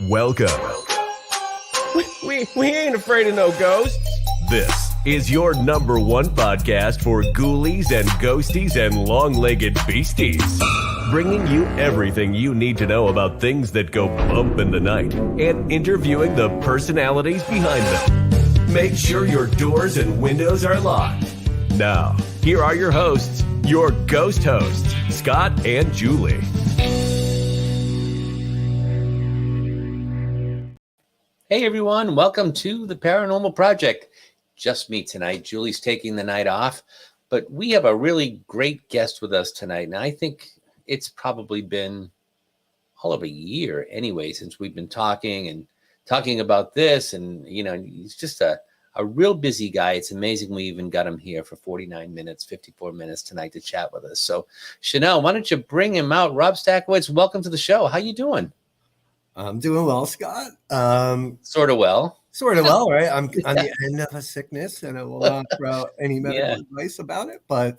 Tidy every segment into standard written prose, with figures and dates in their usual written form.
Welcome. We ain't afraid of no ghosts. This is your number one podcast for ghoulies and ghosties and long-legged beasties. Bringing you everything you need to know about things that go bump in the night and interviewing the personalities behind them. Make sure your doors and windows are locked. Now, here are your hosts, your ghost hosts, Scott and Julie. Hey everyone, welcome to the Paranormal Project. Just me tonight. Julie's taking the night off, but we have a really great guest with us tonight. And I think it's probably been all of a year anyway since we've been talking about this. And, you know, he's just a real busy guy. It's amazing we even got him here for 54 minutes tonight to chat with us. So, Chanel, why don't you bring him out? Rob Stachowicz, welcome to the show. How you doing? I'm doing well, Scott. Sort of well, right? I'm on the end of a sickness, and I will not throw out any medical advice about it. But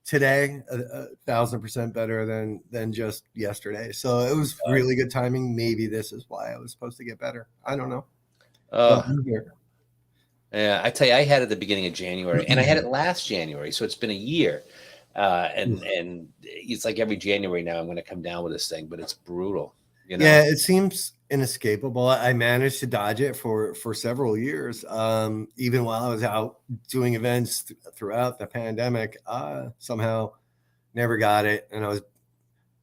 today, 1,000% better than just yesterday. So it was really good timing. Maybe this is why I was supposed to get better. I don't know. Yeah, I tell you, I had it at the beginning of January, and I had it last January, so it's been a year. And it's like every January now I'm going to come down with this thing, but it's brutal. You know? Yeah, it seems inescapable. I managed to dodge it for several years. Even while I was out doing events throughout the pandemic, somehow never got it. And I was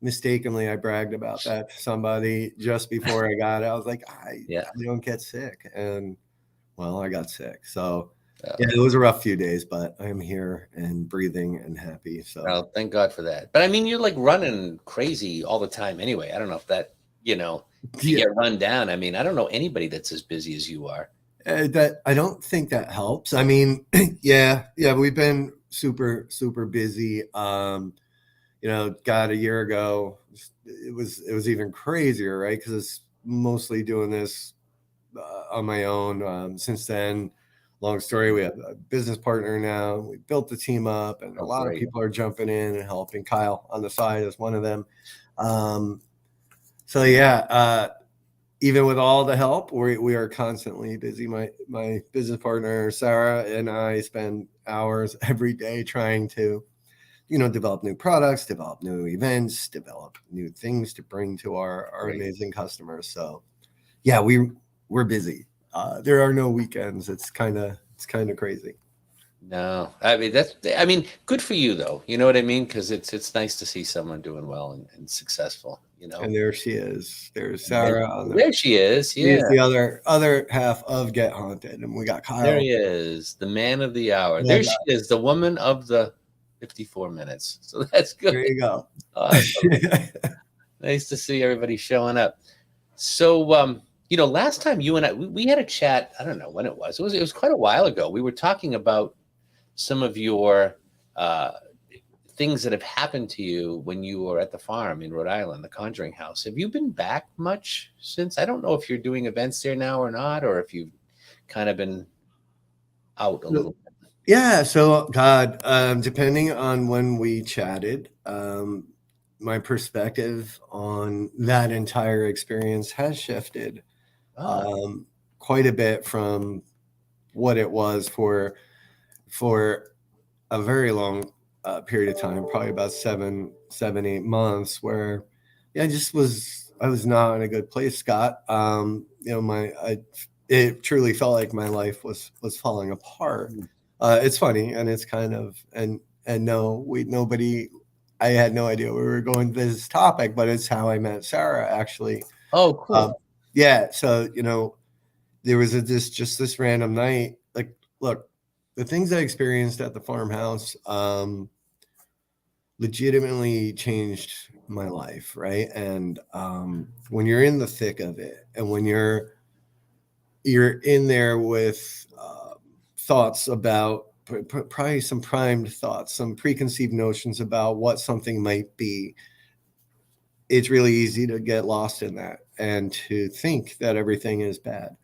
I bragged about that to somebody just before I got it. I was like, I don't get sick. And well, I got sick. So yeah, it was a rough few days, but I'm here and breathing and happy. So well, thank God for that. But I mean, you're like running crazy all the time anyway. I don't know if that, you get run down. I mean, I don't know anybody that's as busy as you are. That I don't think that helps. I mean, yeah, we've been super, super busy. God, a year ago, it was even crazier, right? Because it's mostly doing this on my own. Since then, long story, we have a business partner now. We built the team up, and a lot of people are jumping in and helping. Kyle on the side is one of them. So yeah, even with all the help, we are constantly busy. My business partner Sarah and I spend hours every day trying to, develop new products, develop new events, develop new things to bring to our amazing customers. So yeah, we're busy. There are no weekends. It's kind of crazy. No, I mean, good for you though. You know what I mean? Because it's nice to see someone doing well and successful. And there she is. There's Sarah. There she is. Yeah, she's the other half of Get Haunted, and we got Kyle. There he is, the man of the hour. Yeah, there she is, the woman of the 54 minutes. So that's good. There you go. Awesome. Nice to see everybody showing up. So, last time you and I we had a chat. I don't know when it was. It was quite a while ago. We were talking about some of your things that have happened to you when you were at the farm in Rhode Island, the Conjuring House. Have you been back much since? I don't know if you're doing events there now or not, or if you've kind of been out a little bit. Yeah. So, God, depending on when we chatted, my perspective on that entire experience has shifted quite a bit from what it was for a very long period of time, probably about 7-8 months, where I was not in a good place, Scott. It truly felt like my life was falling apart. It's funny, and it's kind of nobody. I had no idea we were going to this topic, but it's how I met Sarah, actually. Oh, cool. Yeah. So, there was this random night. Like, look, the things I experienced at the farmhouse legitimately changed my life, right? And when you're in the thick of it, and when you're in there with thoughts about probably some primed thoughts, some preconceived notions about what something might be, it's really easy to get lost in that and to think that everything is bad.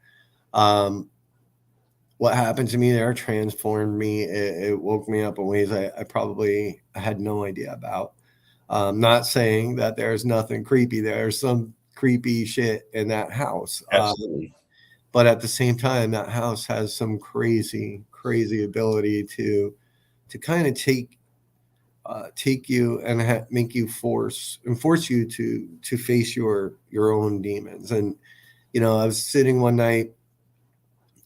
what happened to me there transformed me. It woke me up in ways I probably had no idea about. Not saying that there's nothing creepy. There's some creepy shit in that house. Absolutely. But at the same time, that house has some crazy, crazy ability to kind of take you and make you force you to face your own demons. And I was sitting one night.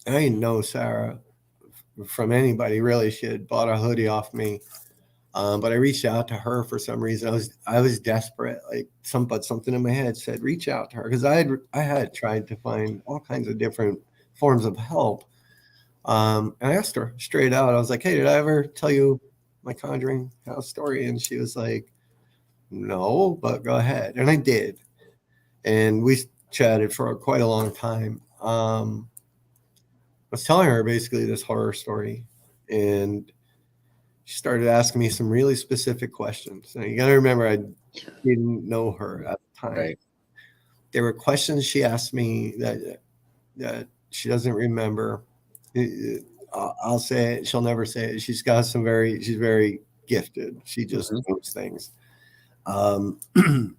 I didn't know Sarah from anybody really. She had bought a hoodie off me, but I reached out to her for some reason. I was desperate. Like something in my head said reach out to her, because I had tried to find all kinds of different forms of help. And I asked her straight out. I was like, "Hey, did I ever tell you my conjuring house story?" And she was like, "No, but go ahead." And I did, and we chatted for quite a long time. I was telling her basically this horror story, and she started asking me some really specific questions. Now, you got to remember, I didn't know her at the time. Right. There were questions she asked me that she doesn't remember. I'll say it. She'll never say it. She's very gifted. She just knows things. When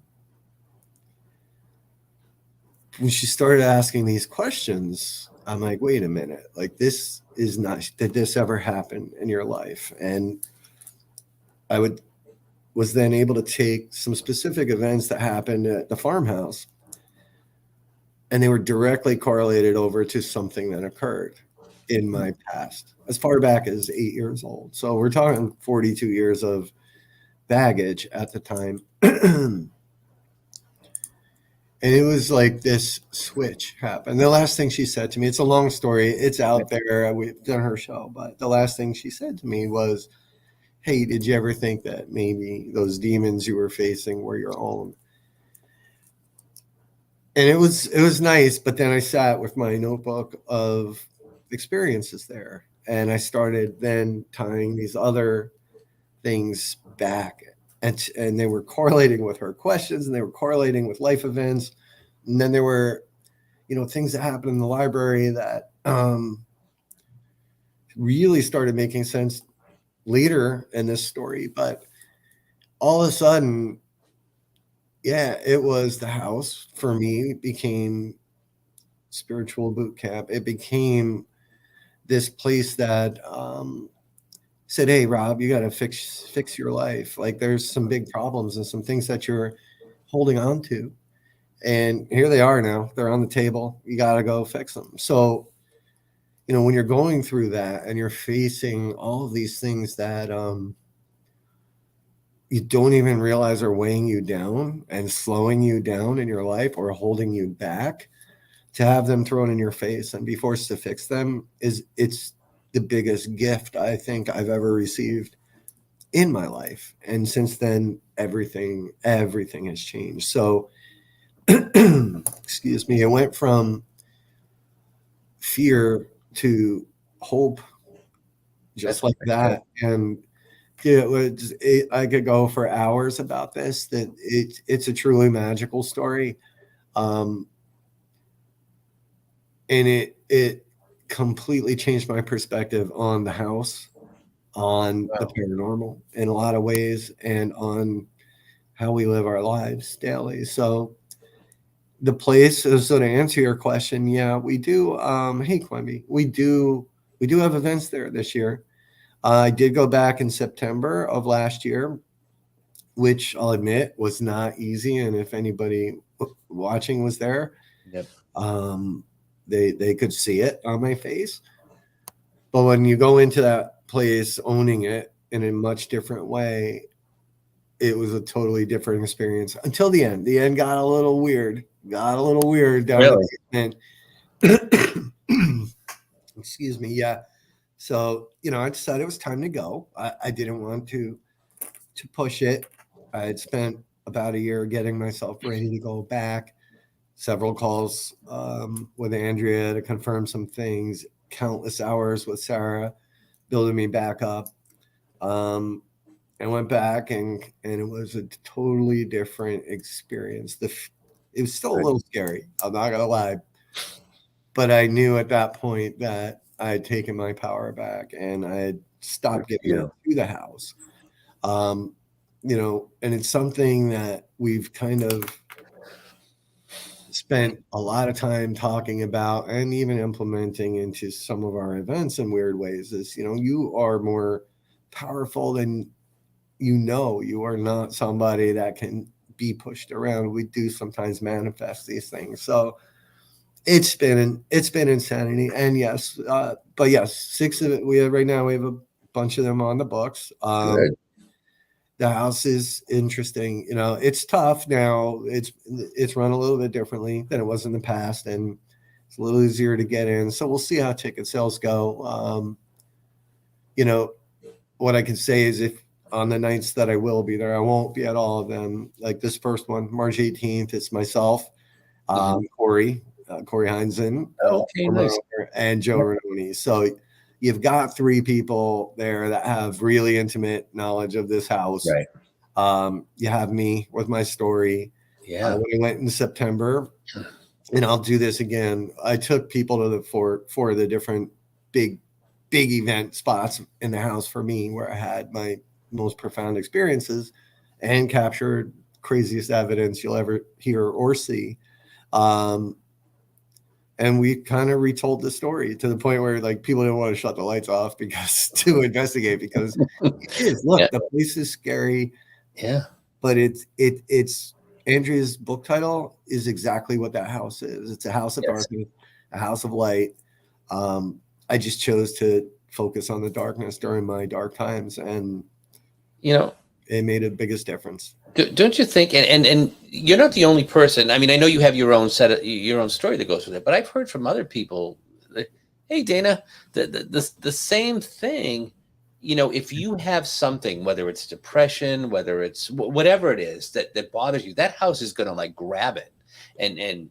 she started asking these questions, I'm like, wait a minute, like this is not, did this ever happen in your life? And I was then able to take some specific events that happened at the farmhouse, and they were directly correlated over to something that occurred in my past as far back as 8 years old. So we're talking 42 years of baggage at the time. And it was like this switch happened. The last thing she said to me, it's a long story, it's out there, we've done her show, but the last thing she said to me was, "Hey, did you ever think that maybe those demons you were facing were your own?" And it was nice, but then I sat with my notebook of experiences there, and I started then tying these other things back, and they were correlating with her questions, and they were correlating with life events. And then there were things that happened in the library that really started making sense later in this story. But all of a sudden, yeah, it was the house for me became spiritual boot camp. It became this place that said, "Hey, Rob, you got to fix your life. Like there's some big problems and some things that you're holding on to, and here they are now. They're on the table. You got to go fix them." So, when you're going through that and you're facing all of these things that you don't even realize are weighing you down and slowing you down in your life or holding you back, to have them thrown in your face and be forced to fix them it's the biggest gift I think I've ever received in my life. And since then, everything has changed. So, excuse me, it went from fear to hope, just like that. And I could go for hours about this. That it's a truly magical story, and it completely changed my perspective on the house, on the paranormal in a lot of ways, and on how we live our lives daily. So the place, so to answer your question, yeah, we do. Hey, Quimby, we do have events there this year. I did go back in September of last year, which I'll admit was not easy. And if anybody watching was there, Yep. They could see it on my face. But when you go into that place owning it in a much different way, it was a totally different experience until the end. The end got a little weird. Down Really? at the end. Excuse me. Yeah. So, I decided it was time to go. I didn't want to push it. I had spent about a year getting myself ready to go back. Several calls with Andrea to confirm some things, countless hours with Sarah, building me back up. I went back and it was a totally different experience. It was still a little scary, I'm not going to lie. But I knew at that point that I had taken my power back and I had stopped Good for giving you. it to the house. You know, and it's something that we've kind of spent a lot of time talking about and even implementing into some of our events in weird ways is, you know, you are more powerful than you are not somebody that can be pushed around. We do sometimes manifest these things. So it's been insanity. And yes, but yes, 6 of it we have right now. We have a bunch of them on the books. Good. The house is interesting. You know, it's tough now. It's run a little bit differently than it was in the past, and it's a little easier to get in. So we'll see how ticket sales go. You know, what I can say is if on the nights that I will be there, I won't be at all of them. Like this first one, March 18th, it's myself, Corey Heinzen, Okay, former nice. owner, and Joe Renoni. So you've got 3 people there that have really intimate knowledge of this house. Right. You have me with my story. Yeah. When I went in September, and I'll do this again. I took people to the four of the different big event spots in the house for me where I had my most profound experiences and captured craziest evidence you'll ever hear or see. And we kind of retold the story to the point where like people didn't want to shut the lights off because to investigate because it is. Look, Yeah. the place is scary, Yeah. but it's Andrea's book title is exactly what that house is. It's a house of Yes. darkness, a house of light. I just chose to focus on the darkness during my dark times, and You know, it made the biggest difference. don't you think? And you're not the only person. I mean, I know you have your own your own story that goes with it, but I've heard from other people. Hey, Dana, the same thing. You know, if you have something, whether it's depression, whether it's whatever it is that bothers you, that house is going to like grab it and And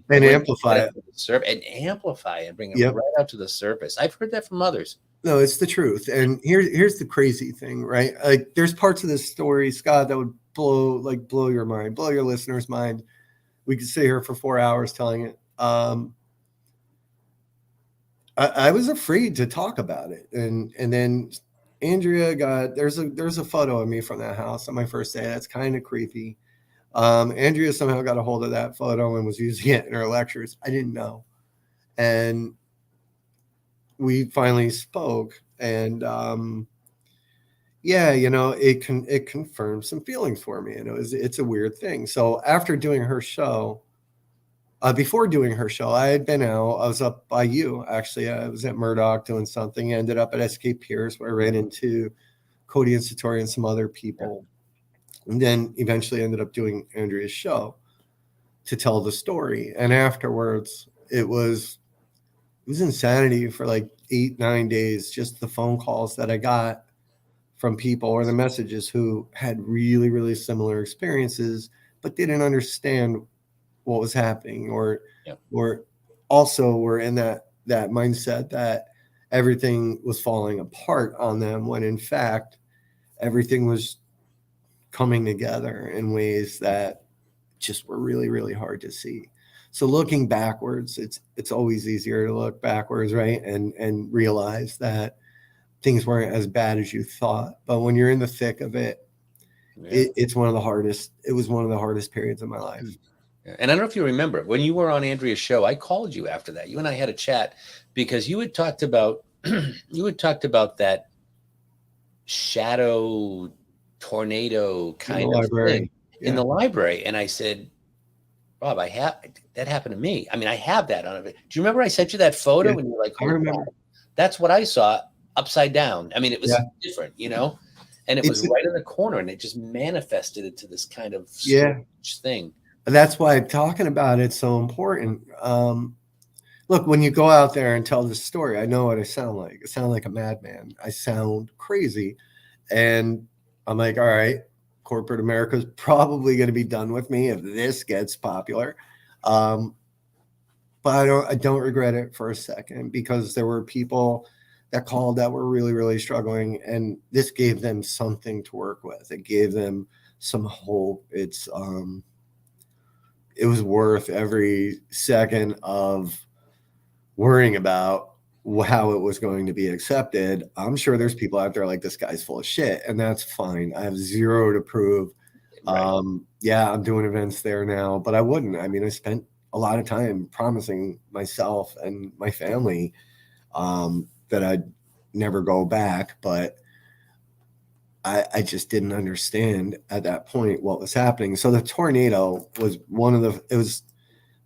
bring amplify right it. up to the and amplify and bring it Yep. right out to the surface. I've heard that from others. No, it's the truth. And here's the crazy thing, right? Like there's parts of this story, Scott, that would blow your mind, blow your listeners' mind. We could sit here for 4 hours telling it. I was afraid to talk about it. And then Andrea there's a photo of me from that house on my first day. That's kind of creepy. Andrea somehow got a hold of that photo and was using it in her lectures. I didn't know. And we finally spoke, and yeah, you know, it confirmed some feelings for me, and it's a weird thing. So after doing her show, before doing her show, I had been out. I was up by you actually. I was at Murdoch doing something. I ended up at SK Pierce where I ran into Cody and Satori and some other people, and then eventually ended up doing Andrea's show to tell the story. And afterwards, it was insanity for like 8-9 days. Just the phone calls that I got from people or the messages who had really, really similar experiences, but didn't understand what was happening, or also were in that mindset that everything was falling apart on them when in fact everything was coming together in ways that just were really, really hard to see. So looking backwards, it's always easier to look backwards, right? And realize that things weren't as bad as you thought. But when you're in the thick of it, it's one of the hardest. It was one of the hardest periods of my life. And I don't know if you remember when you were on Andrea's show, I called you after that. You and I had a chat because you had talked about that shadow tornado kind of thing in the library. And I said, Rob, that happened to me. I mean, I have that on it. Do you remember I sent you that photo and you're like, I remember. That's what I saw upside down. I mean, it was different, you know, and it was right in the corner and it just manifested into this kind of strange thing. That's why talking about it's so important. Look, when you go out there and tell this story, I know what I sound like. I sound like a madman. I sound crazy. And I'm like, all right, corporate America is probably going to be done with me if this gets popular. But I don't regret it for a second, because there were people that called that were really, really struggling, and this gave them something to work with. It gave them some hope. It was worth every second of worrying about how it was going to be accepted. I'm sure there's people out there like, this guy's full of shit, and that's fine. I have zero to prove. Right. Yeah, I'm doing events there now, but I wouldn't. I mean, I spent a lot of time promising myself and my family that I'd never go back, but I just didn't understand at that point what was happening. So the tornado was it was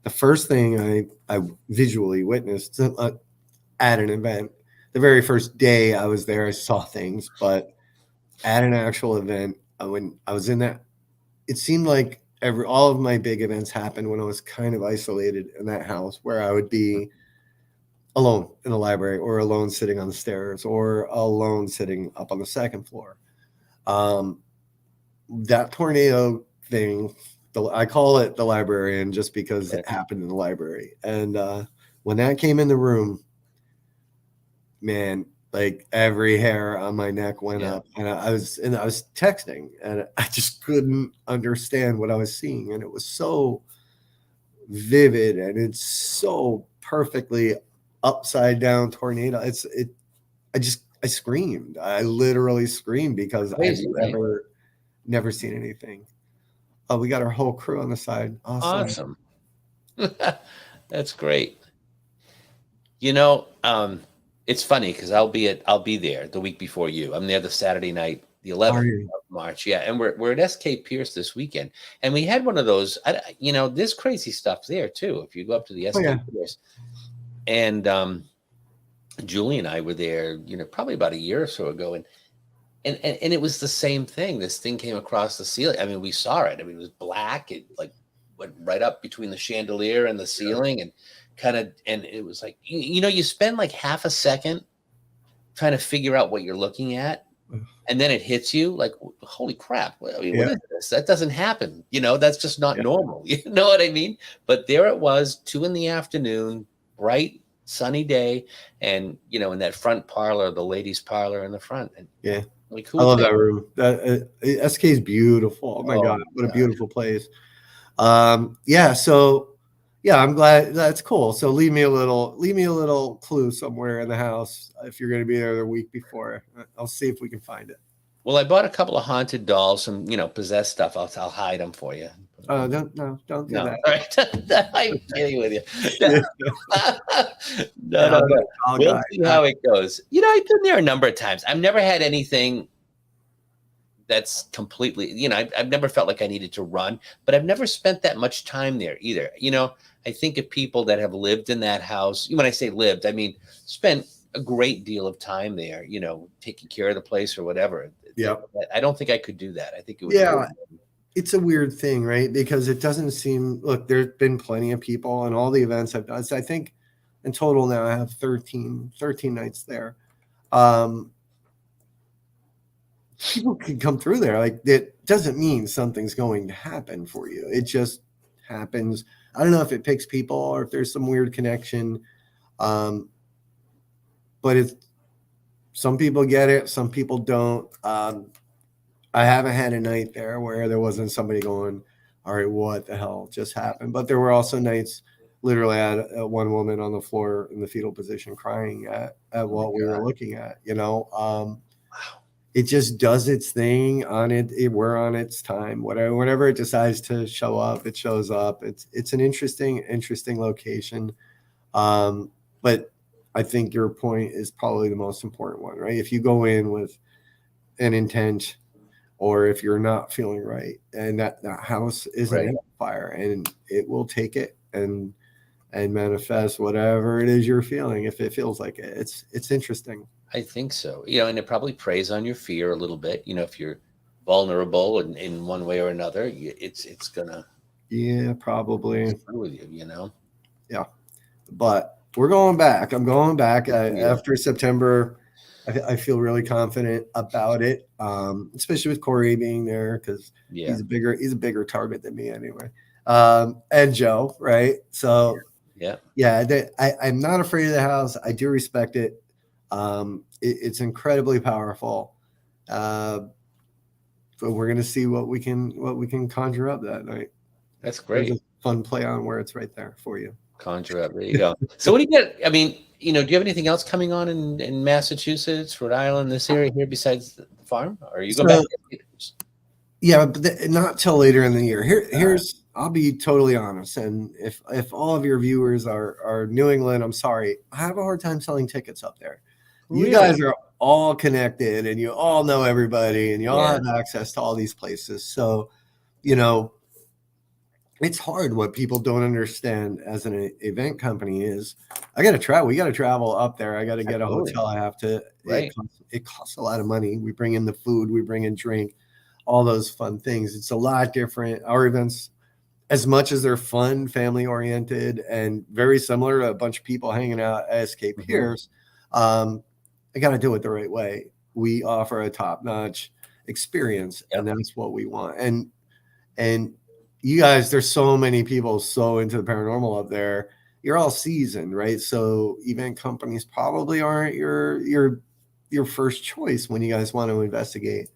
the first thing I visually witnessed at an event. The very first day I was there, I saw things, but at an actual event, when I was in that, it seemed like all of my big events happened when I was kind of isolated in that house, where I would be alone in the library, or alone sitting on the stairs, or alone sitting up on the second floor. That tornado thing, I call it the librarian just because it happened in the library. And when that came in the room, man, like every hair on my neck went up, and I was texting, and I just couldn't understand what I was seeing. And it was so vivid, and it's so perfectly upside down tornado. I screamed. I literally screamed because Crazy, I've right? never seen anything. Oh, we got our whole crew on the side. Awesome. That's great. It's funny because I'll be there the week before you. I'm there the Saturday night, the 11th of March. Yeah, and we're at SK Pierce this weekend, and we had one of those. There's crazy stuff there too. If you go up to the SK Pierce, and Julie and I were there, probably about a year or so ago, and it was the same thing. This thing came across the ceiling. I mean, we saw it. I mean, it was black. It like went right up between the chandelier and the ceiling, and it was like, you spend like half a second trying to figure out what you're looking at, and then it hits you like, holy crap. I mean, what is this? That doesn't happen. That's just not normal. You know what I mean? But there it was, 2 p.m, bright, sunny day. And, in that front parlor, the ladies' parlor in the front. And like, I love that room. SK is beautiful. Oh my God, what a beautiful place. So I'm glad. That's cool. So leave me a little clue somewhere in the house if you're going to be there the week before. I'll see if we can find it. Well, I bought a couple of haunted dolls, some possessed stuff. I'll hide them for you. Don't do that. All right. I'm kidding with you. No. We'll see how it goes. I've been there a number of times. I've never had anything that's completely, I've never felt like I needed to run, but I've never spent that much time there either. I think of people that have lived in that house. When I say lived, I mean spent a great deal of time there, taking care of the place or whatever. Yeah. I don't think I could do that. I think it would. It's a weird thing, right? Because it doesn't seem, look, there's been plenty of people and all the events I've done. So I think in total now I have 13 nights there. People can come through there. Like, it doesn't mean something's going to happen for you. It just happens. I don't know if it picks people or if there's some weird connection. But some people get it, some people don't. I haven't had a night there where there wasn't somebody going, all right, what the hell just happened? But there were also nights literally I had one woman on the floor in the fetal position crying at what we were looking at, It just does its thing on it. We're on its time. Whenever it decides to show up, it shows up. It's an interesting location. But I think your point is probably the most important one, right? If you go in with an intent, or if you're not feeling right, and that house is an amplifier, and it will take it and manifest whatever it is you're feeling if it feels like it. It's interesting. I think so. And it probably preys on your fear a little bit. If you're vulnerable in one way or another, it's gonna probably screw with you. Yeah, but we're going back. I'm going back after September. I feel really confident about it, especially with Corey being there because he's a bigger target than me anyway. And Joe, right? So I'm not afraid of the house. I do respect it. It's incredibly powerful. But we're gonna see what we can conjure up that night. That's great. There's a fun play on where it's right there for you. Conjure up. There you go. So what do you get? I mean, do you have anything else coming on in Massachusetts, Rhode Island, this area here besides the farm? Or are you going back to theaters? Yeah, but not till later in the year. Here's I'll be totally honest, and if all of your viewers are New England, I'm sorry, I have a hard time selling tickets up there. You guys are all connected, and you all know everybody, and you all have access to all these places. So, it's hard. What people don't understand as an event company is I got to travel. We got to travel up there. I got to get a hotel. I have to. Right. It costs a lot of money. We bring in the food. We bring in drink. All those fun things. It's a lot different. Our events, as much as they're fun, family oriented, and very similar to a bunch of people hanging out at SK Piers, I got to do it the right way. We offer a top notch experience, and that's what we want. And you guys, there's so many people so into the paranormal up there. You're all seasoned, right? So event companies probably aren't your first choice when you guys want to investigate.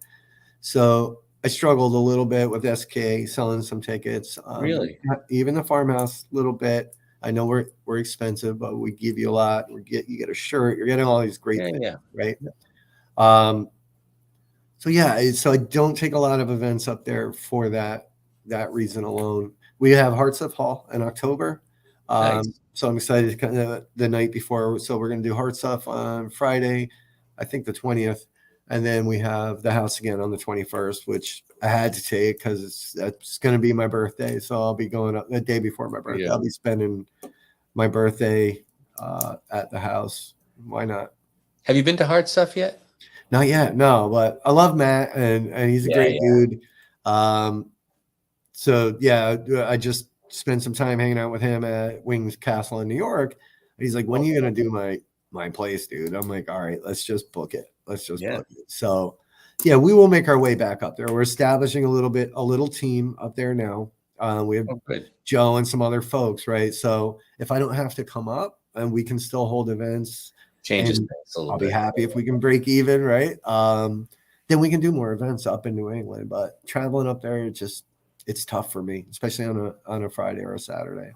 So I struggled a little bit with SK selling some tickets. Really? Even the Farmhouse a little bit. I know we're expensive, but we give you a lot. You get a shirt. You're getting all these great things, right? So I don't take a lot of events up there for that reason alone. We have Hearts of Hall in October. Nice. So I'm excited to kind of the night before. So we're going to do Hearts Up on Friday, I think the 20th. And then we have the house again on the 21st, which I had to take because that's going to be my birthday. So I'll be going up the day before my birthday. I'll be spending my birthday at the house. Why not? Have you been to Hard Stuff yet? Not yet, no. But I love Matt, and he's a great dude. So yeah, I just spent some time hanging out with him at Wings Castle in New York. He's like, "When are you gonna do my place, dude?" I'm like, "All right, let's just book it. Let's just book it." So yeah, we will make our way back up there. We're establishing a little team up there now. We have Joe and some other folks, right? So if I don't have to come up and we can still hold events, changes things a little bit. I'll be happy if we can break even, right? Then we can do more events up in New England. But traveling up there, it's tough for me, especially on a Friday or a Saturday.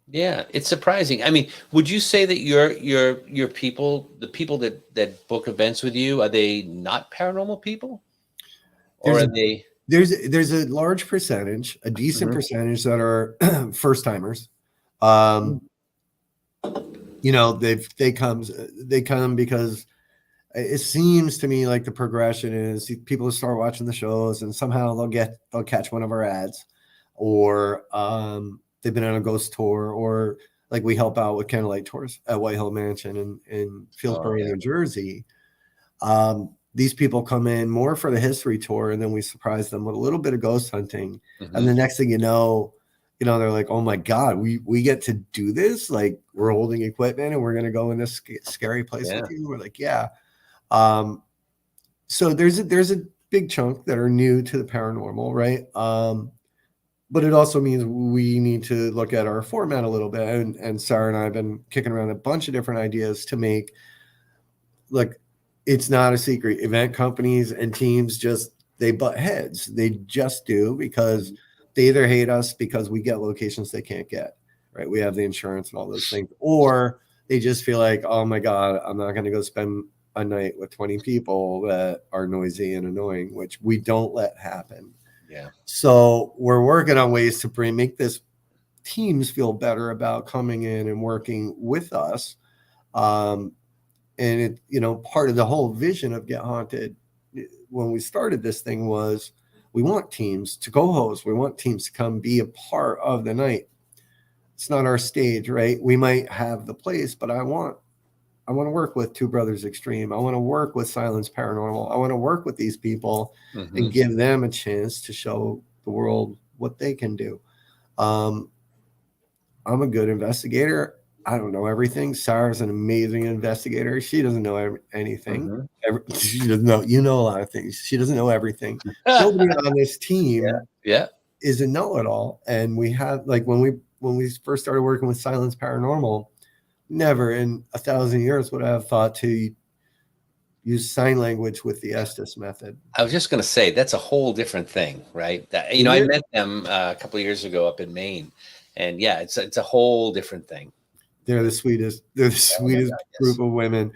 Yeah, it's surprising. I mean, would you say that your people, the people that book events with you, are they not paranormal people? Or are they? There's a large percentage, a decent percentage that are first timers. They come because it seems to me like the progression is people start watching the shows and somehow they'll catch one of our ads, or they've been on a ghost tour, or like we help out with candlelight tours at White Hill Mansion in Fieldsbury, New Jersey. These people come in more for the history tour, and then we surprise them with a little bit of ghost hunting. And the next thing you know, they're like, "Oh my God, we get to do this? Like, we're holding equipment and we're going to go in this scary place with you." We're like, "Yeah." So there's a big chunk that are new to the paranormal, right? But it also means we need to look at our format a little bit. And Sarah and I have been kicking around a bunch of different ideas to make, like, it's not a secret. Event companies and teams they butt heads. They just do, because they either hate us because we get locations they can't get, right? We have the insurance and all those things, or they just feel like, "Oh my God, I'm not going to go spend a night with 20 people that are noisy and annoying," which we don't let happen. Yeah. So we're working on ways to make this teams feel better about coming in and working with us. And part of the whole vision of Get Haunted when we started this thing was we want teams to co-host. We want teams to come be a part of the night. It's not our stage, right? We might have the place, but I want to work with Two Brothers Extreme. I want to work with Silence Paranormal. I want to work with these people and give them a chance to show the world what they can do. I'm a good investigator. I don't know everything. Sarah's an amazing investigator. She doesn't know anything. She doesn't know, a lot of things. She doesn't know everything. Nobody on this team is a know-it-all. And we have, like, when we first started working with Silence Paranormal, never in 1,000 years would I have thought to use sign language with the Estes method. I was just going to say, that's a whole different thing, right? I met them a couple of years ago up in Maine, And yeah, it's a whole different thing. They're the sweetest. They're the sweetest group of women.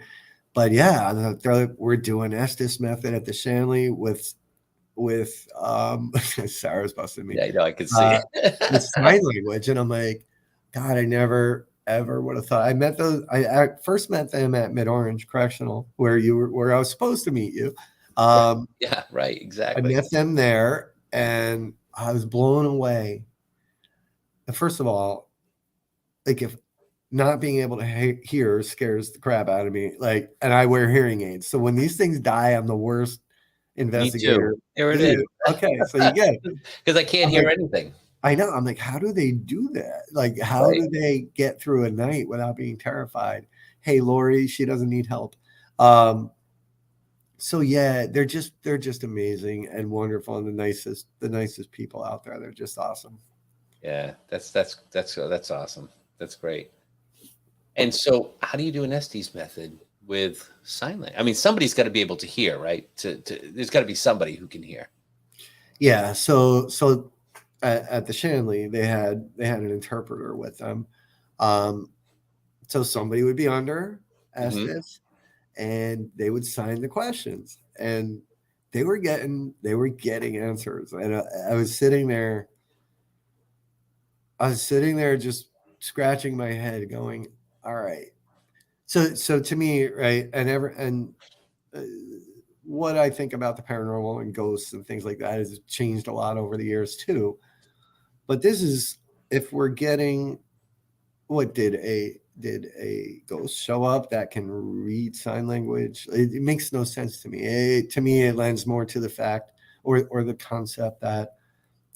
But yeah, we're doing Estes method at the Shanley with Sarah's busting me. Yeah, I know, I could see with sign language, and I'm like, God, I never ever would have thought. I first met them at Mid Orange Correctional, where I was supposed to meet you. Yeah, right, exactly. I met them there, and I was blown away. And first of all, like, if not being able to hear scares the crap out of me, like, and I wear hearing aids, so when these things die, I'm the worst investigator. Here it is. Okay, so you get it. Because I can't hear anything. I know. I'm like, how do they do that? Like, how do they get through a night without being terrified? Hey, Lori, she doesn't need help. So yeah, they're just amazing and wonderful, and the nicest people out there. They're just awesome. Yeah, that's awesome. That's great. And so, how do you do an Estes method with sign language? I mean, somebody's got to be able to hear, right? There's got to be somebody who can hear. Yeah. So at the Shanley, they had an interpreter with them. So somebody would be under Estes, and they would sign the questions, and they were getting answers. And I was sitting there just scratching my head, going, all right. So to me, right, what I think about the paranormal and ghosts and things like that has changed a lot over the years too. But this is, if we're getting, what did a ghost show up that can read sign language? It makes no sense to me. To me, it lends more to the fact or the concept that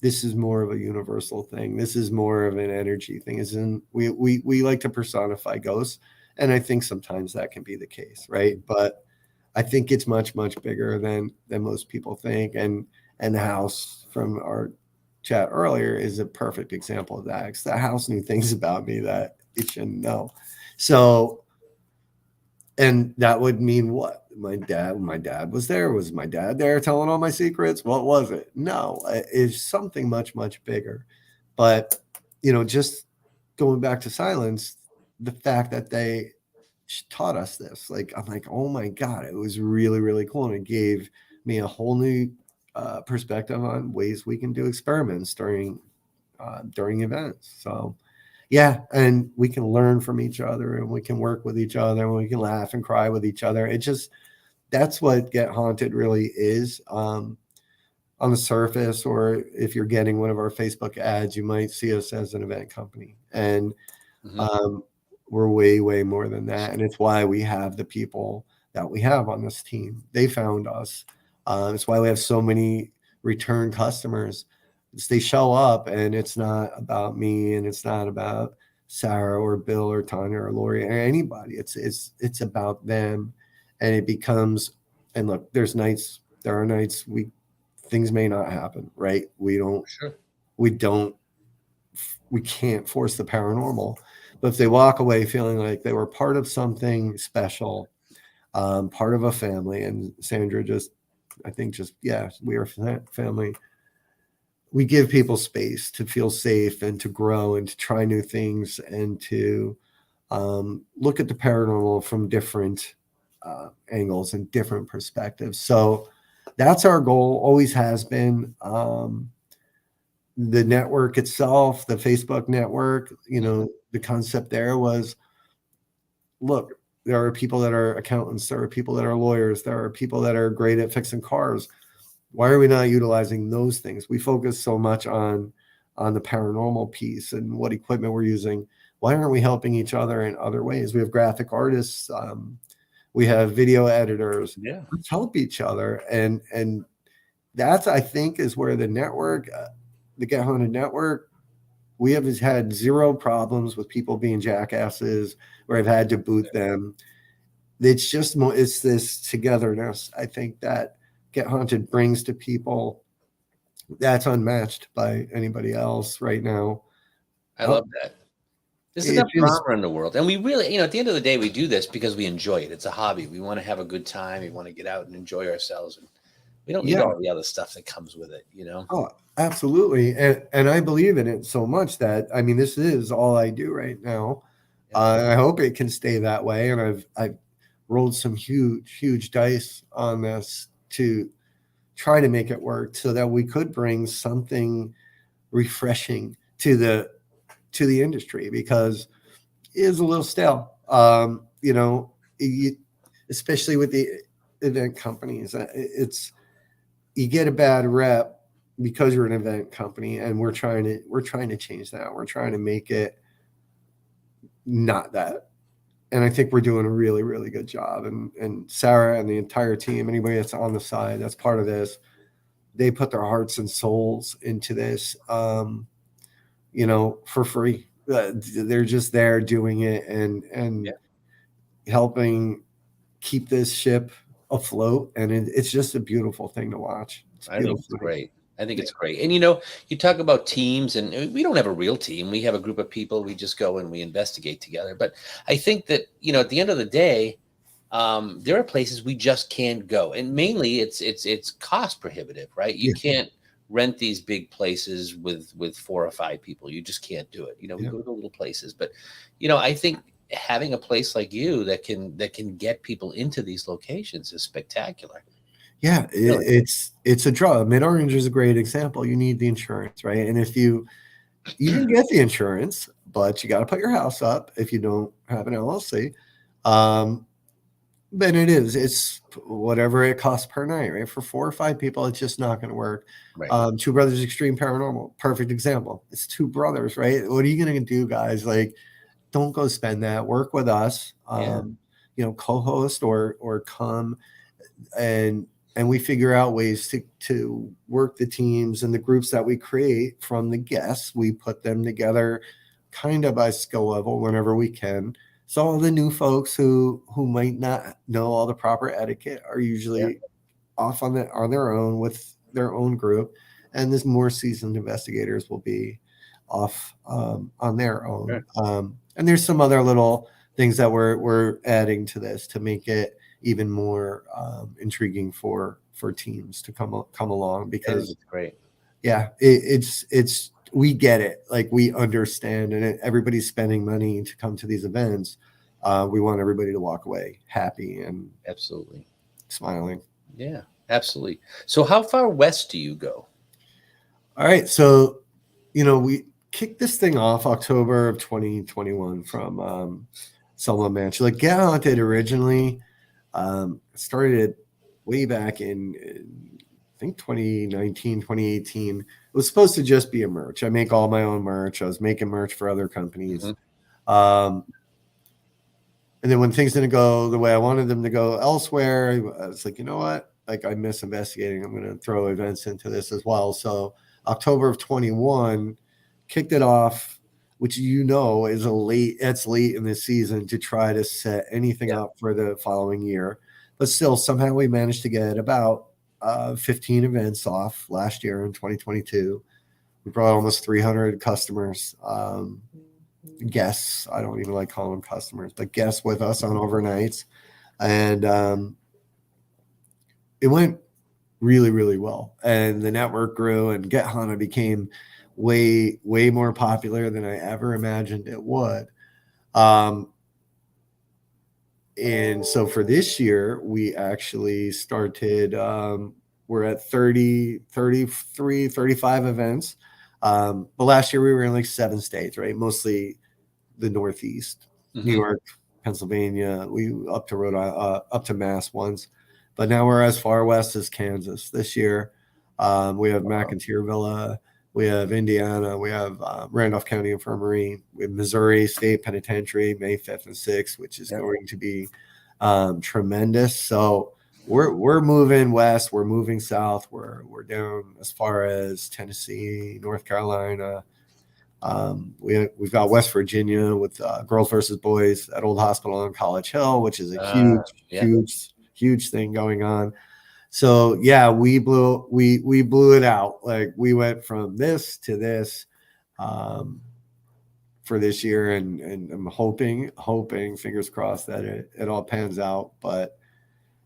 this is more of a universal thing. This is more of an energy thing. We like to personify ghosts, and I think sometimes that can be the case, right? But I think it's much, much bigger than most people think. And the house from our chat earlier is a perfect example of that. Because the house knew things about me that it shouldn't know. So, and that would mean what? My dad was there. Was my dad there telling all my secrets? What was it? No, it's something much, much bigger. But, just going back to silence, the fact that they taught us this, like, I'm like, oh my God, it was really, really cool. And it gave me a whole new perspective on ways we can do experiments during events. So yeah, and we can learn from each other, and we can work with each other, and we can laugh and cry with each other. That's what Get Haunted really is. On the surface, or if you're getting one of our Facebook ads, you might see us as an event company, and we're way, way more than that. And it's why we have the people that we have on this team. They found us. It's why we have so many return customers. They show up, and it's not about me, and it's not about Sarah or Bill or Tanya or Lori or anybody. It's about them, and it becomes. And look, there are nights things may not happen, right? We can't force the paranormal, but if they walk away feeling like they were part of something special, part of a family, and Sandra we are family. We give people space to feel safe and to grow and to try new things and to look at the paranormal from different angles and different perspectives. So that's our goal, always has been. The network itself, the Facebook network, the concept there was, look, there are people that are accountants, there are people that are lawyers, there are people that are great at fixing cars. Why are we not utilizing those things? We focus so much on the paranormal piece and what equipment we're using. Why aren't we helping each other in other ways? We have graphic artists, we have video editors. Yeah, let's help each other, and that's, I think, is where the network, the Get Haunted network, we have had zero problems with people being jackasses where I've had to boot them. It's just it's this togetherness, I think, that Get Haunted brings to people that's unmatched by anybody else right now. I love that. There's enough drama in the world. And we really, at the end of the day, we do this because we enjoy it. It's a hobby. We want to have a good time. We want to get out and enjoy ourselves. And We don't need Yeah. all the other stuff that comes with it, you know? Oh, absolutely. And I believe in it so much that, I mean, this is all I do right now. I hope it can stay that way. And I've rolled some huge dice on this to try to make it work so that we could bring something refreshing to the industry, because it is a little stale. You know, especially with the event companies, it's, you get a bad rep because you're an event company, and we're trying to change that. We're trying to make it not that. And I think we're doing a really good job. And Sarah and the entire team, anybody that's on the side that's part of this, they put their hearts and souls into this, you know, for free. They're just there doing it and helping keep this ship afloat. And it's just a beautiful thing to watch. I think it's great. I think it's great. And, you know, you talk about teams, and we don't have a real team. We have a group of people. We just go and we investigate together. But I think that, you know, at the end of the day, there are places we just can't go. And mainly it's cost prohibitive, right? You can't rent these big places with 4 or 5 people. You just can't do it. You know, we go to the little places. But, you know, I think having a place like you that can get people into these locations is spectacular. Yeah, it's a draw. Mid-Orange is a great example. You need the insurance, right? And if you can get the insurance, but you got to put your house up if you don't have an LLC. Then it's whatever it costs per night, right? For 4 or 5 people, it's just not going to work. Right. Two Brothers Extreme Paranormal, perfect example. It's 2 brothers, right? What are you going to do, guys? Like, don't go spend that. Work with us. You know, co-host or come and we figure out ways to work the teams and the groups that we create from the guests. We put them together kind of by skill level whenever we can. So all the new folks who might not know all the proper etiquette are usually off on their own with their own group, and this more seasoned investigators will be off on their own. And there's some other little things that we're adding to this to make it even more intriguing for teams to come along, because it's great. It's we get it. Like, we understand, and everybody's spending money to come to these events. We want everybody to walk away happy and absolutely smiling. Yeah, absolutely. So how far west do you go? All right. So, you know, we kicked this thing off October of 2021 from Selma Mansion. Like, Get Haunted originally started way back in I think 2019, 2018. It was supposed to just be a merch. I make all my own merch. I was making merch for other companies. And then when things didn't go the way I wanted them to go elsewhere, I was like, you know what? Like, I miss investigating. I'm going to throw events into this as well. So October of 21 kicked it off, which, you know, is it's late in the season to try to set anything up for the following year. But still, somehow we managed to get about 15 events off last year in 2022. We brought almost 300 customers, guests. I don't even like calling them customers, but guests with us on overnights. And it went really well. And the network grew, and Get Haunted became way more popular than I ever imagined it would. And so for this year, we actually started, we're at 30, 33, 35 events. But last year we were in like 7 states, right? Mostly the Northeast, New York, Pennsylvania, we up to up to Mass once. But now we're as far west as Kansas this year. We have McIntyre Villa, we have Indiana, we have Randolph County Infirmary, we have Missouri State Penitentiary, May 5th and 6th, which is going to be tremendous. So we're moving west, we're moving south, we're down as far as Tennessee, North Carolina. We've got West Virginia with Girls versus Boys at Old Hospital on College Hill, which is a huge thing going on. So yeah, we blew it out. Like, we went from this to this for this year, and I'm hoping, fingers crossed, that it all pans out. But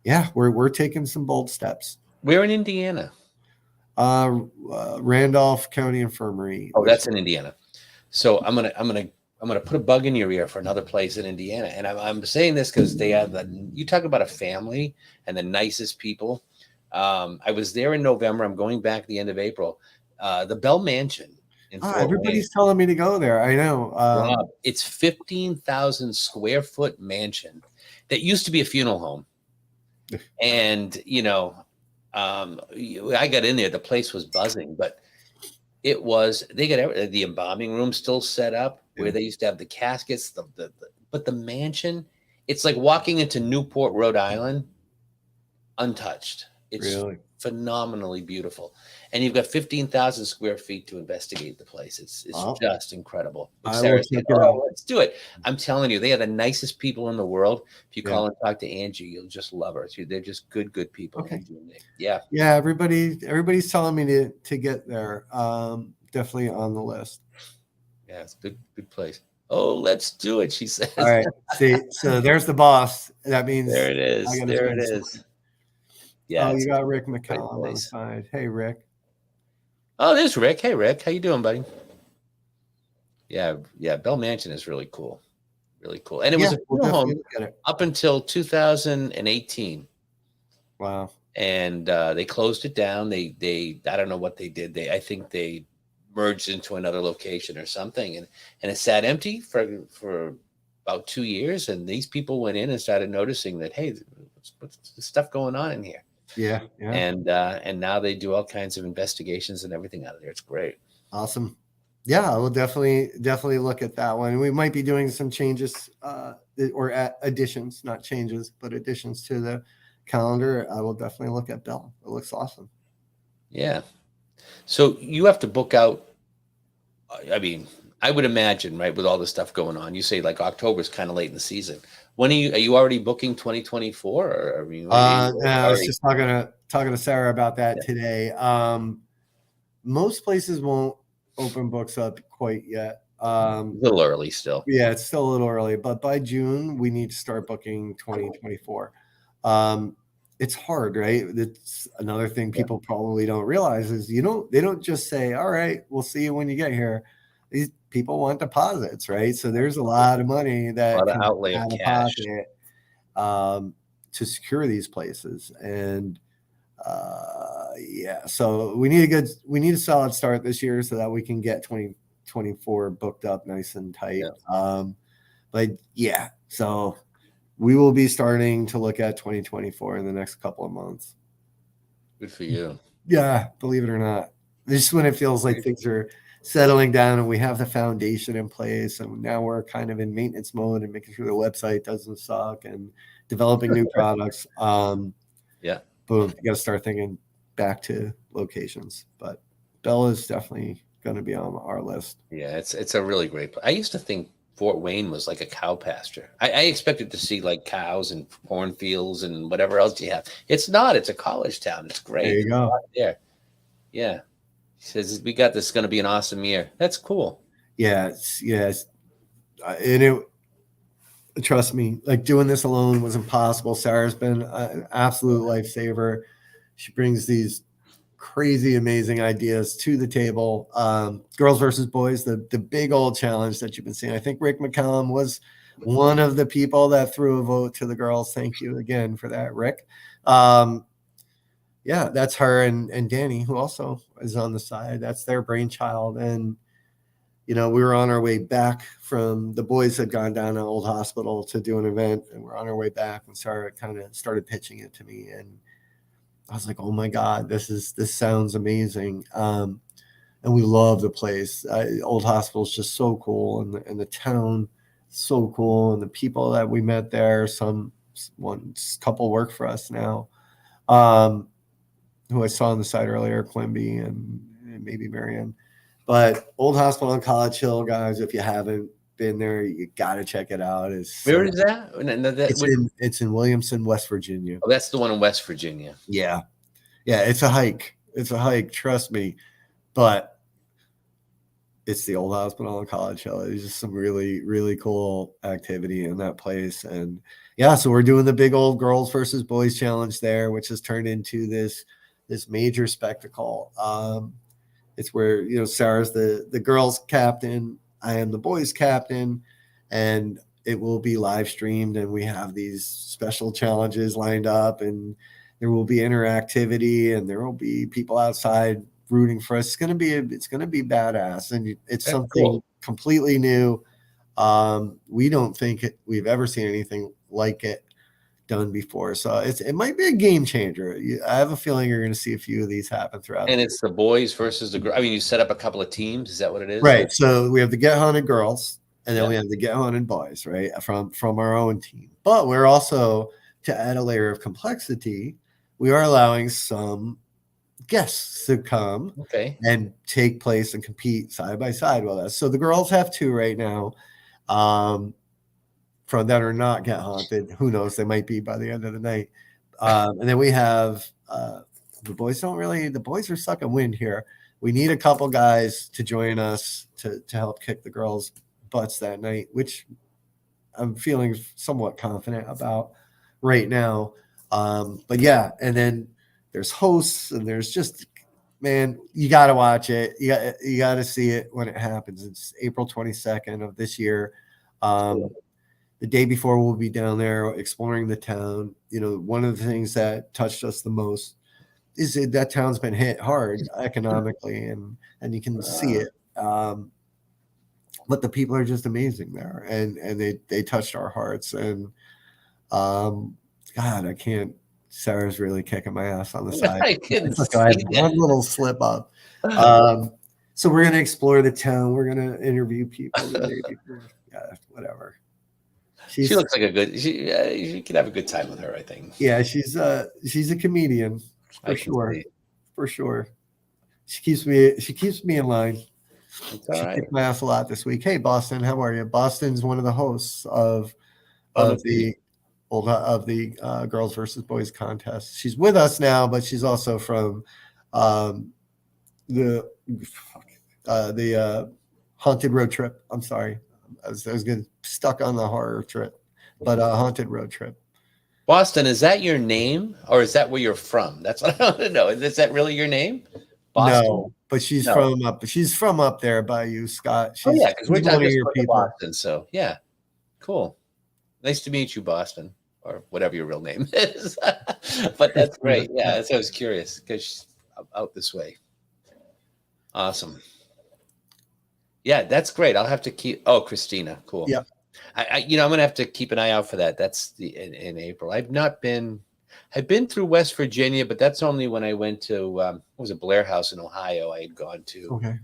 yeah, we're taking some bold steps. Where in Indiana? Randolph County Infirmary. Oh, that's in Indiana. So I'm gonna put a bug in your ear for another place in Indiana, and I'm saying this because they have you talk about a family and the nicest people. I was there in November. I'm going back at the end of April. The Bell Mansion in Fort Wayne. Everybody's telling me to go there. I know. Rob, it's 15,000 square foot mansion that used to be a funeral home, and I got in there. The place was buzzing, but they got the embalming room still set up where they used to have the caskets. But the mansion, it's like walking into Newport, Rhode Island, untouched. It's Really? phenomenally beautiful, and you've got 15,000 square feet to investigate the place. It's just incredible. Sarah said, let's do it. I'm telling you, they are the nicest people in the world. If you call and talk to Angie, you'll just love her. They're just good people. Okay. Yeah. Everybody's telling me to get there. Definitely on the list. Yeah, it's a good place. Oh, let's do it, she says. All right. See, so there's the boss. That means there it is. There it is. Yeah. Oh, you got Rick McCallum on the side. Hey, Rick. Oh, there's Rick. Hey, Rick. How you doing, buddy? Yeah. Bell Mansion is really cool. Really cool. And it was a funeral home up until 2018. Wow. And they closed it down. They I don't know what they did. I think they merged into another location or something. And it sat empty for about 2 years. And these people went in and started noticing that, hey, what's stuff going on in here? Yeah. And now they do all kinds of investigations and everything out of there. It's great. Awesome. Yeah, I will definitely look at that one. We might be doing some changes or additions, not changes, but additions to the calendar. I will definitely look at Bell. It looks awesome. Yeah. So you have to book out. I mean, I would imagine, right, with all the stuff going on. You say like October is kind of late in the season. When are you already booking 2024? Or are you I was just talking to Sarah about that today. Most places won't open books up quite yet. A little early still. Yeah, it's still a little early, but by June we need to start booking 2024. It's hard, right? It's another thing people probably don't realize is they don't just say, all right, we'll see you when you get here. These people want deposits, right? So there's a lot of money that a lot of outlay of cash to secure these places. And so we need a solid start this year so that we can get 2024 booked up nice and tight. So we will be starting to look at 2024 in the next couple of months. Good for you. Yeah, believe it or not. This is when it feels like things are settling down and we have the foundation in place, and now we're kind of in maintenance mode and making sure the website doesn't suck and developing new products. Boom, you got to start thinking back to locations. But Bell is definitely going to be on our list. Yeah, it's a really great place. I used to think Fort Wayne was like a cow pasture. I expected to see like cows and cornfields and whatever else you have. It's not. It's a college town. It's great. There you go. There. Yeah. He says, we got this. It's going to be an awesome year. That's cool. Yes. And trust me, like doing this alone was impossible. Sarah's been an absolute lifesaver. She brings these crazy, amazing ideas to the table. Girls versus boys, the big old challenge that you've been seeing. I think Rick McCallum was one of the people that threw a vote to the girls. Thank you again for that, Rick. That's her and Danny, who also is on the side. That's their brainchild. And, we were on our way back from the boys had gone down to Old Hospital to do an event, and we're on our way back and Sarah kind of started pitching it to me. And I was like, oh my God, this sounds amazing. And we love the place. Old Hospital is just so cool. And the town so cool. And the people that we met there, couple work for us now. Who I saw on the site earlier, Quimby and maybe Marianne. But Old Hospital on College Hill, guys, if you haven't been there, you got to check it out. Where is that? It's in Williamson, West Virginia. Oh, that's the one in West Virginia. Yeah. It's a hike. Trust me. But it's the Old Hospital on College Hill. It's just some really, really cool activity in that place. And so we're doing the big old girls versus boys challenge there, which has turned into this this major spectacle. It's where, you know, Sarah's the girls' captain, I am the boys' captain, and it will be live streamed, and we have these special challenges lined up, and there will be interactivity, and there will be people outside rooting for us. It's gonna be badass, and it's That's something cool. completely new. We don't think we've ever seen anything like it done before, so it might be a game changer. I have a feeling you're going to see a few of these happen throughout. And it's the boys versus the girl. I mean, you set up a couple of teams. Is that what it is? Right. So we have the Get Haunted girls, and then Yeah. we have the Get Haunted boys, right, from our own team. But we're also, to add a layer of complexity, we are allowing some guests to come Okay. and take place and compete side by side with us. So the girls have 2 right now. From that are not Get Haunted. Who knows? They might be by the end of the night. And then we have the boys the boys are sucking wind here. We need a couple guys to join us to help kick the girls' butts that night, which I'm feeling somewhat confident about right now. But yeah, and then there's hosts, and there's just, man, you got to watch it. You got to see it when it happens. It's April 22nd of this year. Cool. The day before, we'll be down there exploring the town. You know, one of the things that touched us the most is that town's been hit hard economically, and you can see it. But the people are just amazing there, and they touched our hearts. And God, I can't. Sarah's really kicking my ass on the side. I can I had see one little slip up. So we're gonna explore the town. We're gonna interview people the day before. Yeah, whatever. She looks like a good. You could have a good time with her, I think. Yeah, she's a comedian for sure. For sure. She keeps me in line. She kicked my ass a lot this week. Hey, Boston, how are you? Boston's one of the hosts of the girls versus boys contest. She's with us now, but she's also from the haunted road trip. I'm sorry. I was getting stuck on the horror trip, but haunted road trip. Boston, is that your name, or is that where you're from? That's what I want to know. Is that really your name? Boston? No, but she's from up there by you, Scott. She's, because we're one of your people. Boston, so yeah, cool. Nice to meet you, Boston, or whatever your real name is. But that's great. Yeah, that's, I was curious because she's out this way. Awesome. Yeah, that's great. I'll have to keep. Oh, Christina, cool. Yeah, I'm gonna have to keep an eye out for that. That's in April. I've been through West Virginia, but that's only when I went to what was it, Blair House in Ohio. I had gone to. Okay.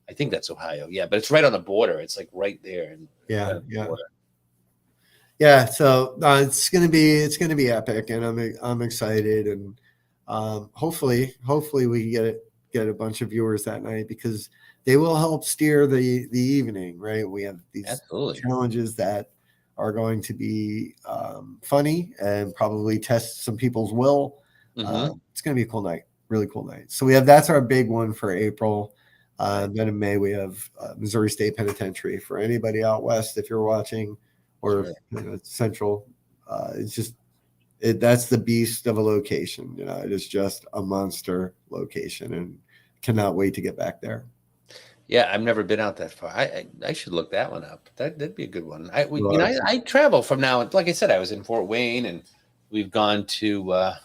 I think that's Ohio. Yeah, but it's right on the border. It's like right there. And yeah. So it's gonna be epic, and I'm excited, and hopefully we get a bunch of viewers that night, because they will help steer the evening, right? We have these challenges that are going to be funny and probably test some people's will. Mm-hmm. It's going to be a cool night, really cool night. So that's our big one for April. Then in May, we have Missouri State Penitentiary. For anybody out west, if you're watching, or central, that's the beast of a location. It is just a monster location, and cannot wait to get back there. Yeah, I've never been out that far. I should look that one up. That'd be a good one. I travel from now. Like I said, I was in Fort Wayne, and we've gone to a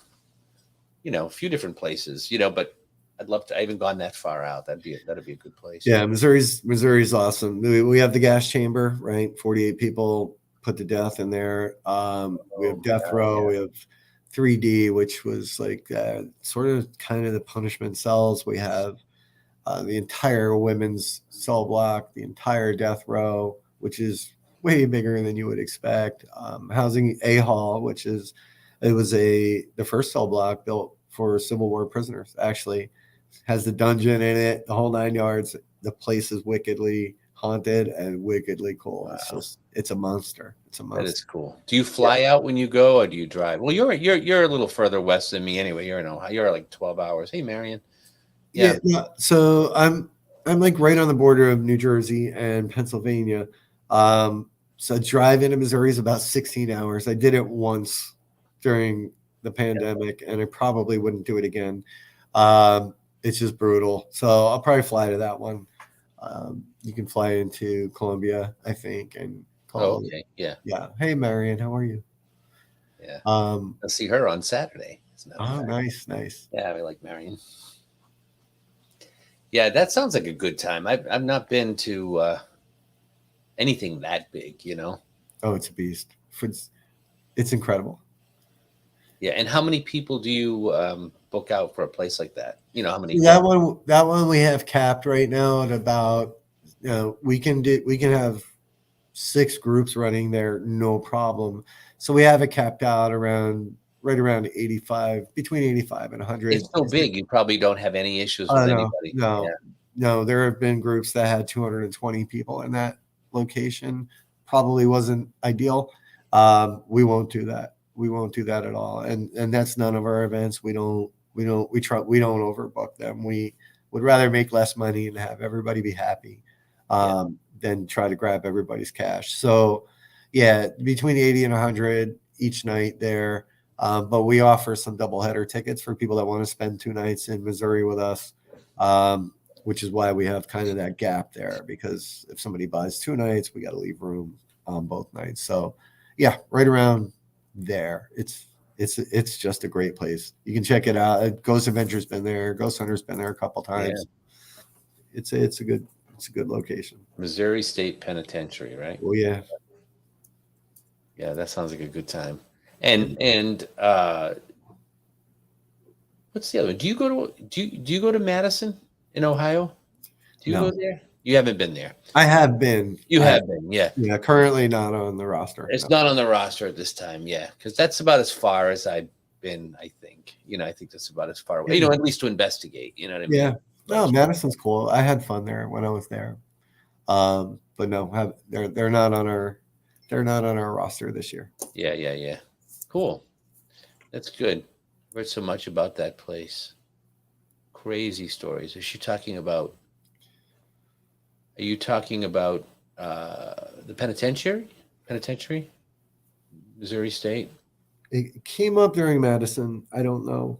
few different places. But I'd love to. I haven't gone that far out. That'd be a good place. Yeah, Missouri's awesome. We have the gas chamber, right? 48 people put to death in there. We have death row. Yeah. We have 3D, which was like sort of kind of the punishment cells. We have the entire women's cell block, the entire death row, which is way bigger than you would expect. Housing A Hall, which was the first cell block built for Civil War prisoners. Actually, has the dungeon in it, the whole 9 yards. The place is wickedly haunted and wickedly cool. Wow. It's a monster. That is cool. Do you fly out when you go, or do you drive? Well, you're a little further west than me anyway. You're in Ohio. You're like 12 hours. Hey, Marion. Yeah. So I'm like right on the border of New Jersey and Pennsylvania. So drive into Missouri is about 16 hours. I did it once during the pandemic, and I probably wouldn't do it again. It's just brutal. So I'll probably fly to that one. You can fly into Colombia, I think, and Oh, call. okay. Yeah. Yeah. Hey, Marion, how are you? Yeah. Um, I'll see her on Saturday. As a matter of oh, fact. nice. Yeah, I like Marion. Yeah, that sounds like a good time. I've not been to anything that big, you know. Oh, it's a beast. It's incredible. Yeah, and how many people do you book out for a place like that? You know, how many? That one we have capped right now at about, we can have 6 groups running there, no problem. So we have it capped out right around 85, between 85 and 100. It's so big, you probably don't have any issues with Oh, no, anybody. no, Yeah, no. There have been groups that had 220 people in that location. Probably wasn't ideal. We won't do that. We won't do that at all. And that's none of our events. We don't overbook them. We would rather make less money and have everybody be happy, than try to grab everybody's cash. So yeah, between 80 and 100 each night there. But we offer some doubleheader tickets for people that want to spend 2 nights in Missouri with us, which is why we have kind of that gap there, because if somebody buys 2 nights, we got to leave room on both nights. So yeah, right around there. It's just a great place. You can check it out. Ghost Adventure's been there. Ghost Hunter's been there a couple times. Yeah. It's a good location. Missouri State Penitentiary, right? Oh yeah. Yeah, that sounds like a good time. And what's the other one? Do you go to Madison in Ohio? Do you No. go there? You haven't been there. I have been. You have been, yeah. Yeah, currently not on the roster. It's not on the roster at this time, yeah, because that's about as far as I've been. I think, I think that's about as far away. At least to investigate. You know what I mean? Yeah. No, Madison's cool. I had fun there when I was there. But no, they're not on our roster this year. Yeah. Cool. That's good. Heard so much about that place. Crazy stories. Are you talking about the penitentiary? Missouri State? It came up during Madison. I don't know.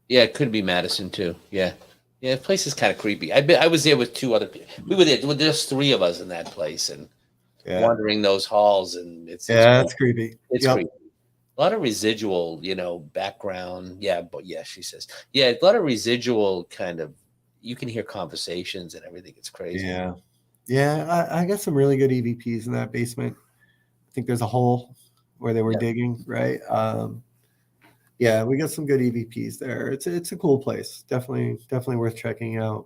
Yeah, it could be Madison too. Yeah. Yeah, the place is kind of creepy. I was there with 2 other people. We were there with just 3 of us in that place and wandering those halls, and it's creepy. It's creepy. A lot of residual, background. Yeah, but yeah, she says. Yeah, a lot of residual kind of, you can hear conversations and everything. It's crazy. Yeah. Yeah, I got some really good EVPs in that basement. I think there's a hole where they were digging, right? Yeah, we got some good EVPs there. It's a cool place. Definitely worth checking out.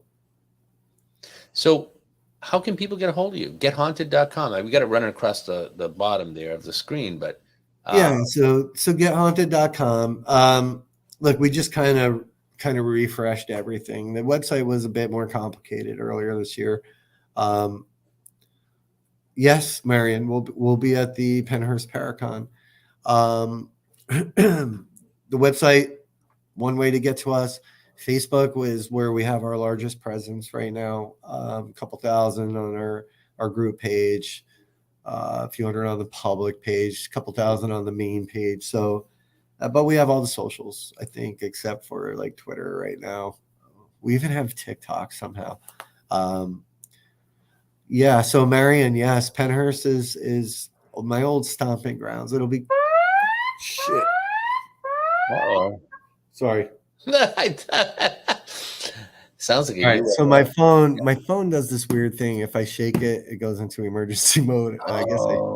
So how can people get a hold of you? GetHaunted.com. We got it running across the bottom there of the screen, but so GetHaunted.com. Look, we just kind of refreshed everything. The website was a bit more complicated earlier this year. Yes, Marion, we'll be at the Pennhurst Paracon. The website, one way to get to us. Facebook is where we have our largest presence right now. A couple thousand on our group page, a few hundred on the public page, a couple thousand on the main page. So, but we have all the socials, I think, except for like Twitter right now. We even have TikTok somehow. Yeah. So Marion, yes, Pennhurst is my old stomping grounds. It'll be shit. Uh-oh. Sorry. Sounds like all right. So my phone does this weird thing. If I shake it, it goes into emergency mode.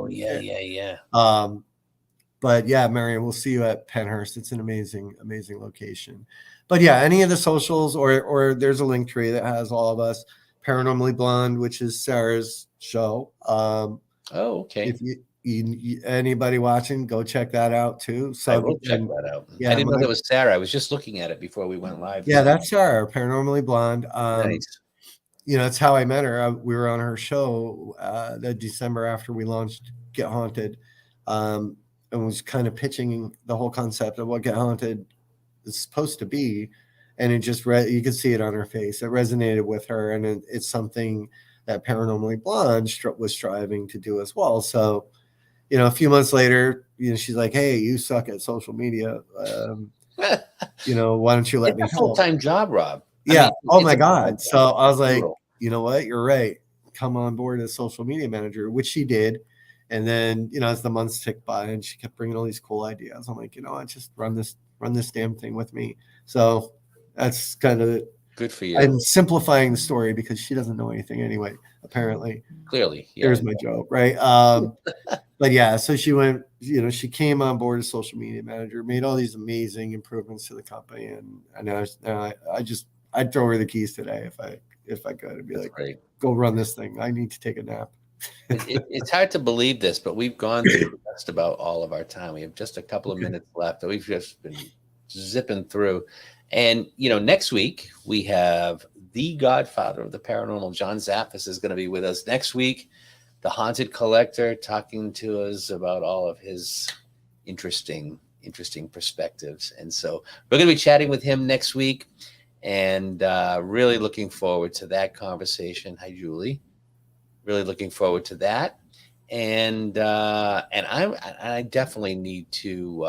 Yeah. But yeah, Marion, we'll see you at Pennhurst. It's an amazing location. But yeah, any of the socials or there's a link tree that has all of us. Paranormally Blonde, which is Sarah's show. Okay. If you anybody watching, go check that out too. So I will check that out. Yeah, I didn't know that was Sarah. I was just looking at it before we went live. Yeah, that's Sarah, Paranormally Blonde. Nice. That's how I met her. We were on her show the December after we launched Get Haunted, and was kind of pitching the whole concept of what Get Haunted is supposed to be. And it just you could see it on her face. It resonated with her, and it's something that Paranormally Blonde was striving to do as well. So, a few months later, she's like, "Hey, you suck at social media. why don't you let me It's a help? full-time job, Rob. Yeah. Oh it's my a God. full-time So job. I was like, Brutal. you know what? You're right. Come on board as social media manager, which she did. And then, as the months ticked by and she kept bringing all these cool ideas, I'm like, I just run this damn thing with me. So that's kind of it. Good for you. I'm simplifying the story because she doesn't know anything anyway, apparently. Clearly. Yeah. There's my joke, right? But yeah, so she went, she came on board as social media manager, made all these amazing improvements to the company. And I'd throw her the keys today if I could. I'd be like, great. Go run this thing. I need to take a nap. It's hard to believe this, but we've gone through just about all of our time. We have just a couple of minutes left. We've just been zipping through. And, next week we have the godfather of the paranormal, John Zaffis, is going to be with us next week. The haunted collector, talking to us about all of his interesting perspectives. And so we're going to be chatting with him next week, and really looking forward to that conversation. Hi, Julie. Really looking forward to that. And I definitely need to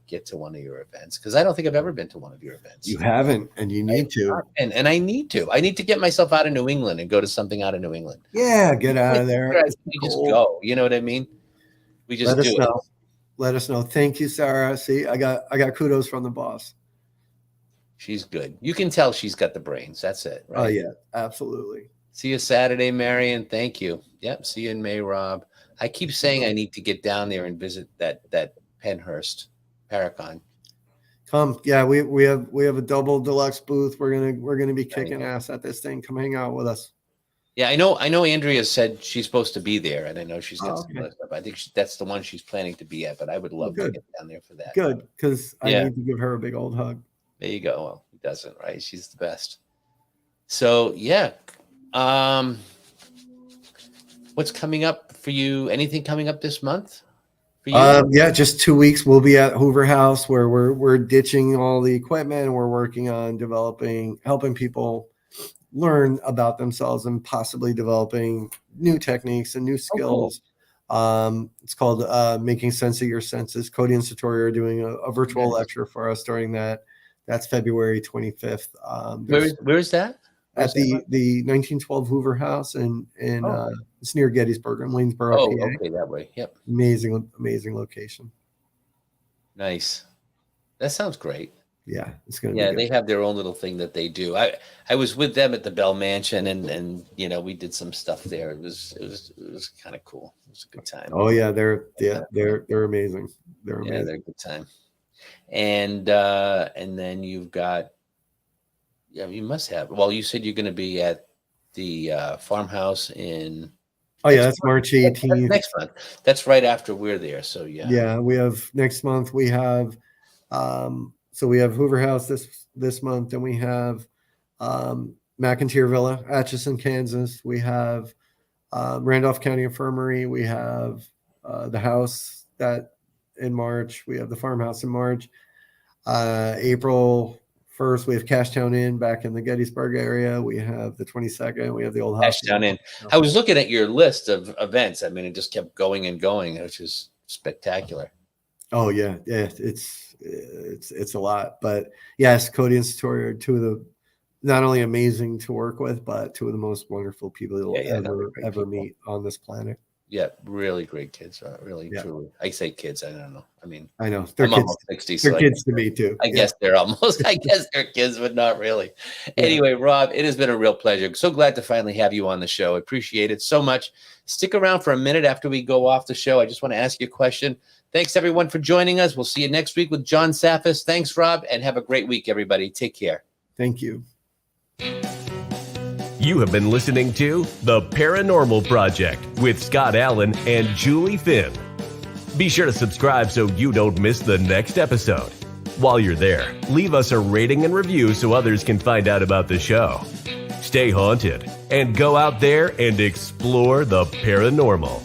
get to one of your events, because I don't think I've ever been to one of your events. You haven't, and you need to. And I need to. I need to get myself out of New England and go to something out of New England. Yeah, get out of there. We just go. You know what I mean? We just do it. Let us know. Thank you, Sarah. See, I got kudos from the boss. She's good. You can tell she's got the brains. That's it. Right? Oh yeah, absolutely. See you Saturday, Marion. Thank you. Yep. See you in May, Rob. I keep saying I need to get down there and visit that Penhurst Paracon. Come, yeah, we have a double deluxe booth. We're gonna be kicking ass at this thing. Come hang out with us. Yeah, I know. Andrea said she's supposed to be there, and I know she's got some other stuff. I think that's the one she's planning to be at. But I would love to get down there for that. Good, because I need to give her a big old hug. There you go. Well, who doesn't, right? She's the best. So yeah, what's coming up for you? Anything coming up this month? Yeah, just 2 weeks. We'll be at Hoover House, where we're ditching all the equipment. We're working on helping people learn about themselves and possibly developing new techniques and new skills. Cool. It's called Making Sense of Your Senses. Cody and Satori are doing a virtual lecture for us during that. That's February 25th. Where is that? At the 1912 Hoover House, and it's near Gettysburg in Waynesboro. Oh, PA. okay, that way. Yep. Amazing location. Nice. That sounds great. Yeah, it's gonna be good. Good. They have their own little thing that they do. I was with them at the Bell Mansion, and we did some stuff there. It was kind of cool. It was a good time. Oh yeah, they're amazing. They're amazing. Yeah, they're a good time. And then you've got. Yeah, you must have. Well, you said you're going to be at the Farmhouse in. Oh yeah, that's March 18th. Next month. That's right after we're there. So yeah. Yeah, we have next month. We have, so we have Hoover House this month, and we have McIntyre Villa, Atchison, Kansas. We have Randolph County Infirmary. We have the house that in March. We have the Farmhouse in March. April 1st, we have Cashtown Inn back in the Gettysburg area. We have the 22nd. We have the old house. Cashtown Inn. I was looking at your list of events. I mean, it just kept going and going, which is spectacular. Oh yeah, it's a lot. But yes, Cody and Satori are two of the not only amazing to work with, but two of the most wonderful people you'll ever meet on this planet. Yeah, really great kids. Really, truly. I say kids. I don't know. I mean, I know they're I'm kids. almost 60. They're kids to me too. I guess they're almost. I guess they're kids, but not really. Anyway, Rob, it has been a real pleasure. So glad to finally have you on the show. I appreciate it so much. Stick around for a minute after we go off the show. I just want to ask you a question. Thanks everyone for joining us. We'll see you next week with John Zaffis. Thanks, Rob, and have a great week, everybody. Take care. Thank you. You have been listening to The Paranormal Project with Scott Allen and Julie Finn. Be sure to subscribe so you don't miss the next episode. While you're there, leave us a rating and review so others can find out about the show. Stay haunted and go out there and explore the paranormal.